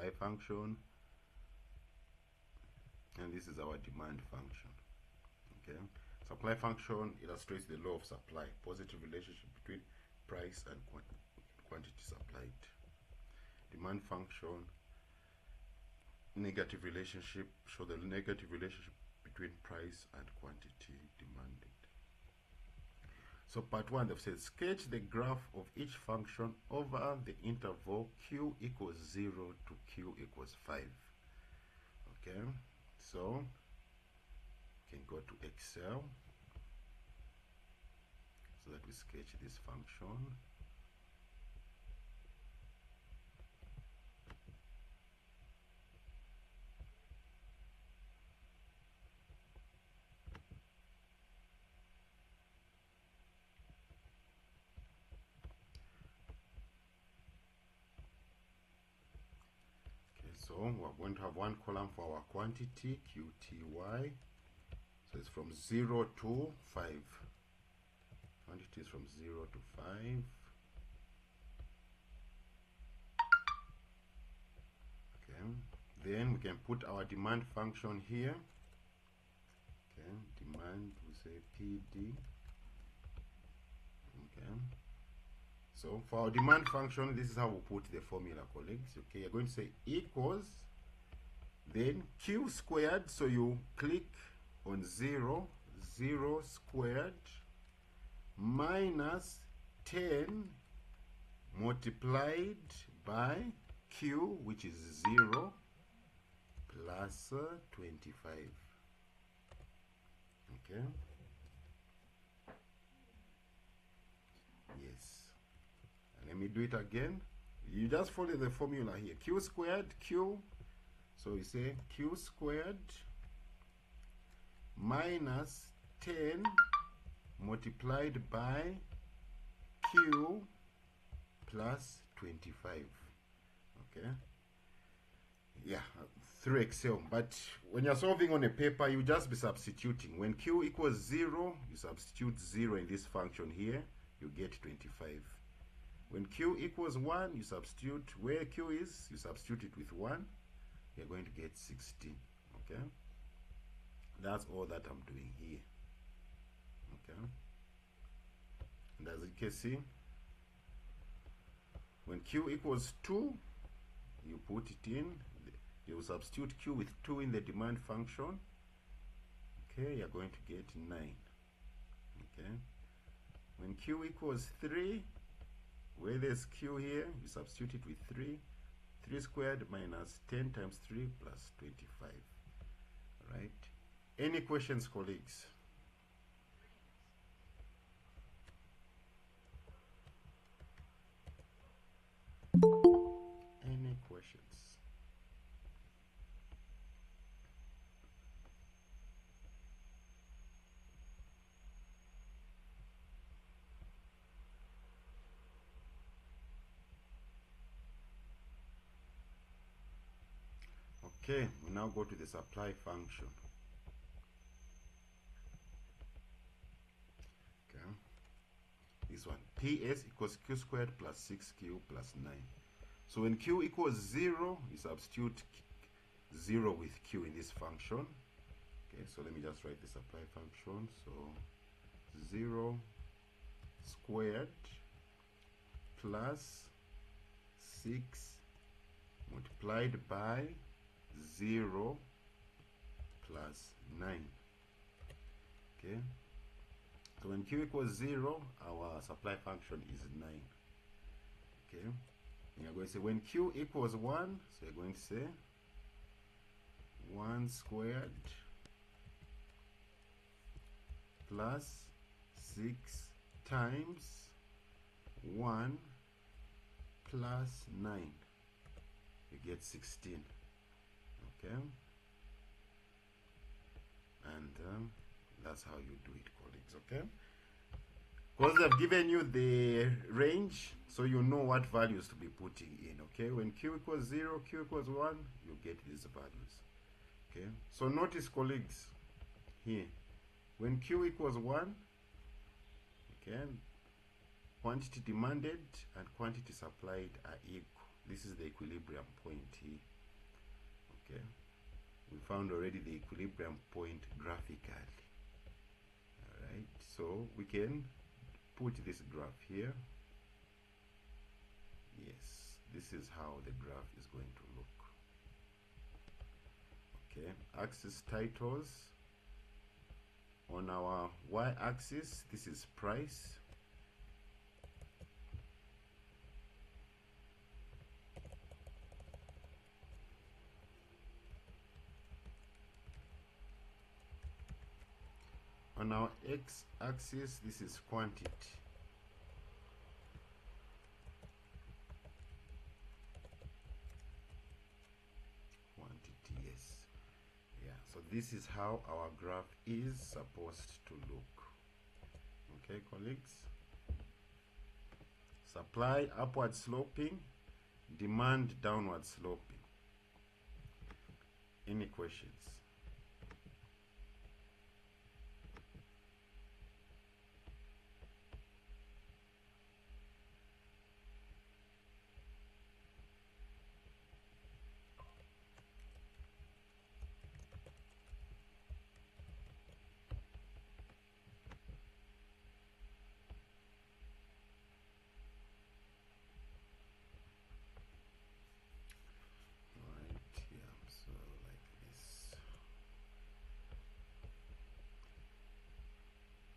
supply function, and this is our demand function. Okay, supply function illustrates the law of supply, positive relationship between price and quantity supplied. Demand function, negative relationship, show the negative relationship between price and quantity demanded. So part 1, they've said sketch the graph of each function over the interval q equals 0 to q equals 5. Okay, so you can go to Excel so that we sketch this function. So we're going to have one column for our quantity, QTY. So it's from 0 to 5. Quantity is from 0 to 5. Okay. Then we can put our demand function here. Okay. Demand, we say PD. Okay. So for our demand function, this is how we put the formula, colleagues. Okay, you're going to say equals, then q squared, so you click on 0, 0 squared, minus 10 multiplied by q, which is 0, plus 25. Okay. Yes. Let me do it again. You just follow the formula here. Q squared, Q. So you say Q squared minus 10 multiplied by Q plus 25. Okay. Yeah, through Excel. But when you're solving on a paper, you just be substituting. When Q equals 0, you substitute 0 in this function here, you get 25. When Q equals 1, you substitute where Q is, you substitute it with 1, you're going to get 16. Okay? That's all that I'm doing here. Okay? And as you can see, when Q equals 2, you put it in, you substitute Q with 2 in the demand function. Okay, you're going to get 9. Okay? When Q equals 3, where there's Q here, you substitute it with 3. 3 squared minus 10 times 3 plus 25. Alright? Any questions, colleagues? Any questions? Okay, we now go to the supply function. Okay, this one, PS equals Q squared plus 6Q plus 9. So when Q equals 0, you substitute 0 with Q in this function. Okay, so let me just write the supply function. So 0 squared plus 6 multiplied by 0 plus 9. Okay, so when Q equals 0, our supply function is 9. Okay, and you're going to say when Q equals 1, so you're going to say 1 squared plus 6 times 1 plus 9. You get 16. Okay, and that's how you do it, colleagues. Okay, because I've given you the range, so you know what values to be putting in. Okay, when Q equals 0, Q equals 1, you get these values. Okay, so notice, colleagues, here when Q equals 1, okay, quantity demanded and quantity supplied are equal. This is the equilibrium point here. Okay, we found already the equilibrium point graphically. All right, so we can put this graph here. Yes, this is how the graph is going to look. Okay, axis titles. On our y-axis, this is price. On our x-axis, this is quantity. Quantity, yes. Yeah, so this is how our graph is supposed to look. Okay, colleagues? Supply upward sloping, demand downward sloping. Any questions?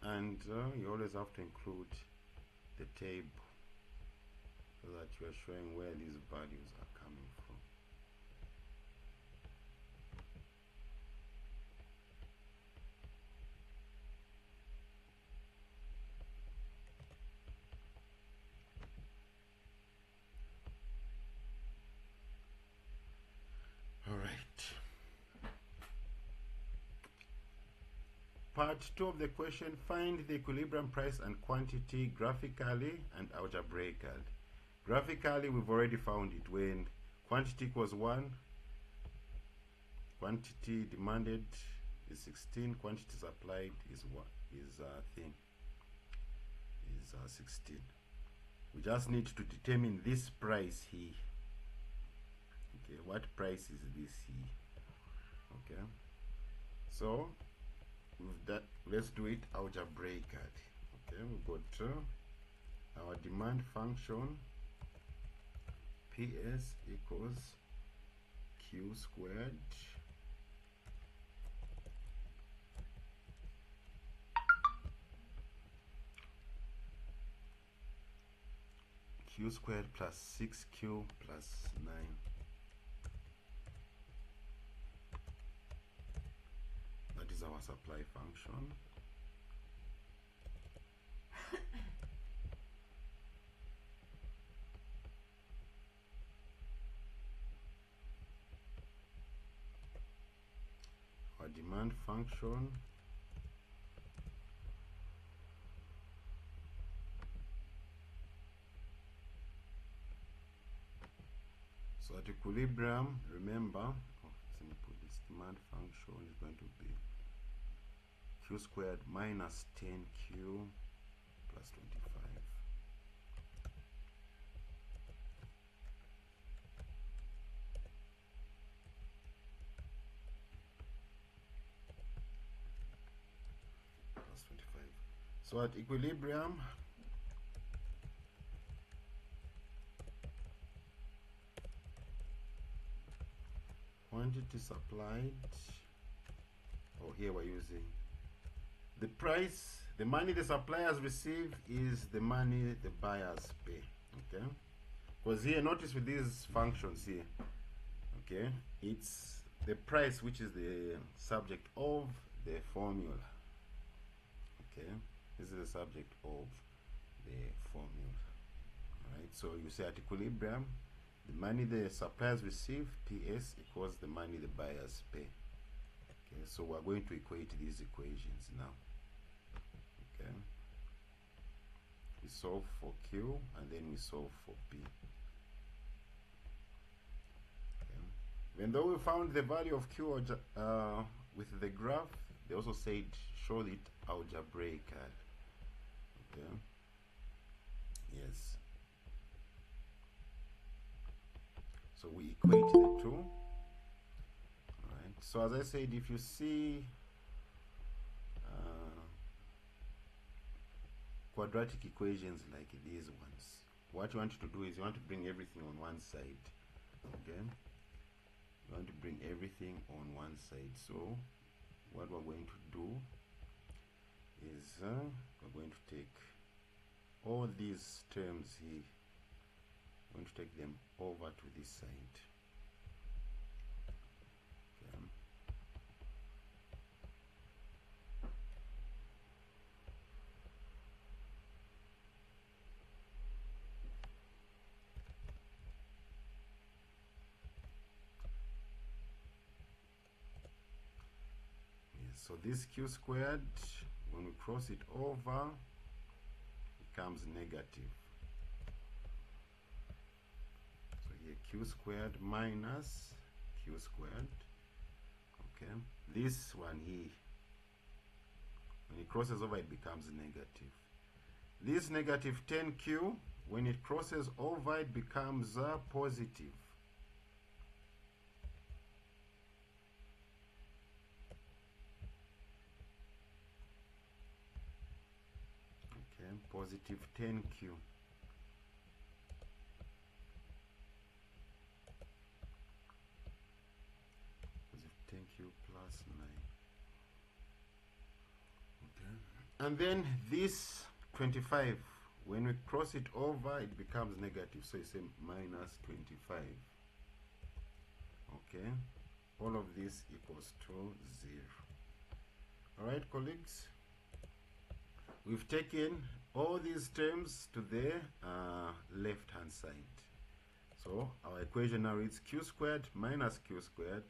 And you always have to include the table so that you are showing where these values are coming from. All right. Part 2 of the question, find the equilibrium price and quantity graphically and algebraically. Graphically, we've already found it. When quantity equals 1, quantity demanded is 16, quantity supplied is 16. We just need to determine this price here. Okay, what price is this here? Okay, so with that, let's do it algebraically. Okay, we got our demand function PS equals Q squared Q squared plus 6Q plus 9. That is our supply function. Our demand function so at equilibrium, remember, let me put this demand function is going to be Q squared minus 10Q plus 25. Plus 25. So at equilibrium, quantity supplied, or here we're using the price, the money the suppliers receive is the money the buyers pay. Okay, because here, notice with these functions here, okay, it's the price which is the subject of the formula. Okay, this is the subject of the formula. All right, so you say at equilibrium, the money the suppliers receive, PS, equals the money the buyers pay. Okay, so we're going to equate these equations now. Okay, we solve for Q and then we solve for P. Okay. Even though we found the value of Q with the graph, they also said show it algebraically. Okay. Yes. So we equate the two. Alright, so as I said, if you see quadratic equations like these ones, what you want to do is you want to bring everything on one side. Okay, you want to bring everything on one side. So what we're going to do is we're going to take all these terms here, we're going to take them over to this side. Okay. So this q squared, when we cross it over, becomes negative. So here q squared minus q squared. Okay, this one here, when it crosses over, it becomes negative. This negative 10q, when it crosses over, it becomes positive. Positive 10q. Positive 10q plus 9. Okay. And then this 25, when we cross it over, it becomes negative. So it's a minus 25. Okay. All of this equals to 0. Alright, colleagues. We've taken all these terms to the left hand side. So our equation now reads q squared minus q squared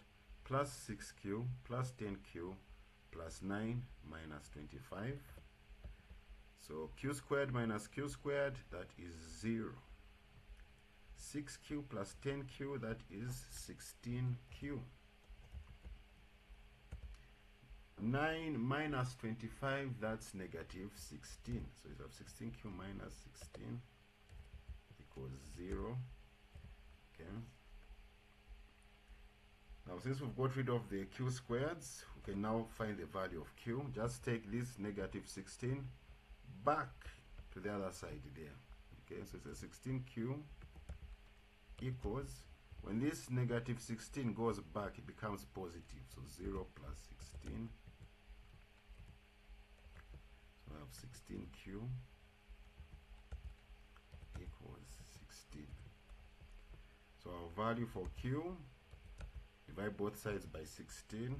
plus 6q plus 10q plus 9 minus 25. So q squared minus q squared, that is 0. 6q plus 10q, that is 16q. 9 minus 25, that's negative 16. So you have 16q minus 16 equals 0. Okay. Now since we've got rid of the q squareds, we can now find the value of q. Just take this negative 16 back to the other side there. Okay, so it's a 16q equals, when this negative 16 goes back, it becomes positive. So 0 plus 16. So I have 16q equals 16. So our value for q, divide both sides by 16.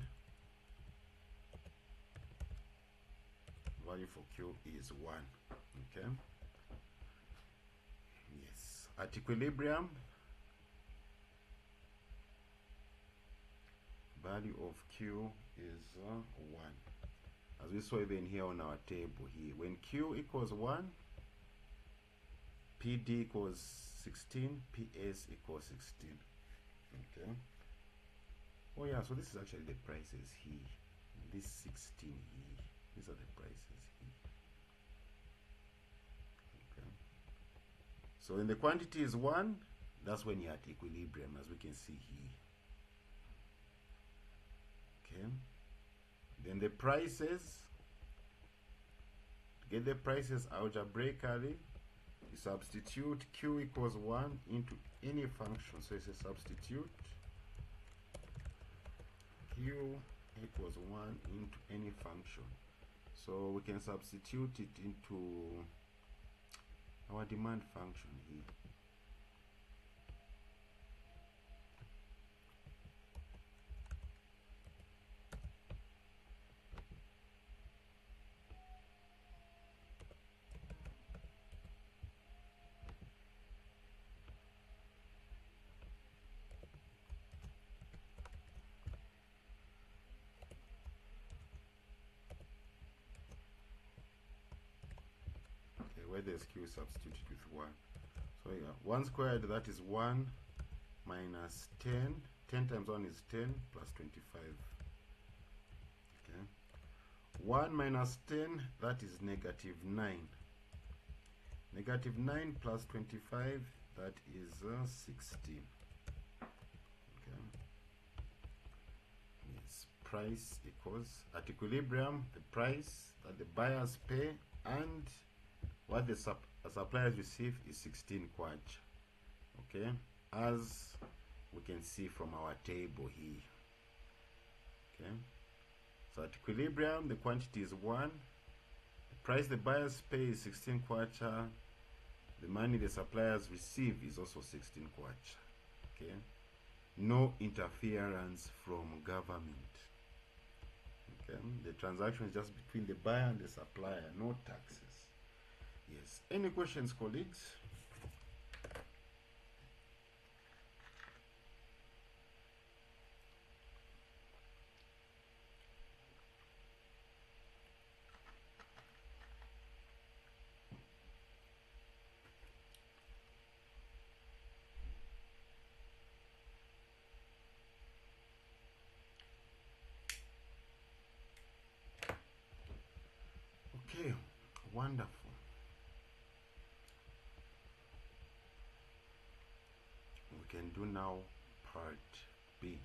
Value for q is 1. Okay. Yes. At equilibrium, value of q is 1. As we saw even here on our table here, when q equals 1, pd equals 16, ps equals 16. Okay. Oh yeah, so this is actually the prices here. This 16 here. These are the prices here. Okay. So when the quantity is 1, that's when you're at equilibrium, as we can see here. Okay. Then the prices, to get the prices algebraically, you substitute q equals 1 into any function. So it's a substitute q equals 1 into any function. So we can substitute it into our demand function here. Where there's q substituted with 1. So yeah, 1 squared, that is 1 minus 10. 10 times 1 is 10 plus 25. Okay. 1 minus 10, that is negative 9. Negative 9 plus 25, that is 16. price equals, at equilibrium, the price that the buyers pay and what the suppliers receive is 16 kwacha. Okay, as we can see from our table here. Okay, so at equilibrium the quantity is 1, the price the buyers pay is 16 kwacha, the money the suppliers receive is also 16 kwacha. Okay, no interference from government. Okay, the transaction is just between the buyer and the supplier, no taxes. Yes, any questions, colleagues? Okay, wonderful. We can do now part B.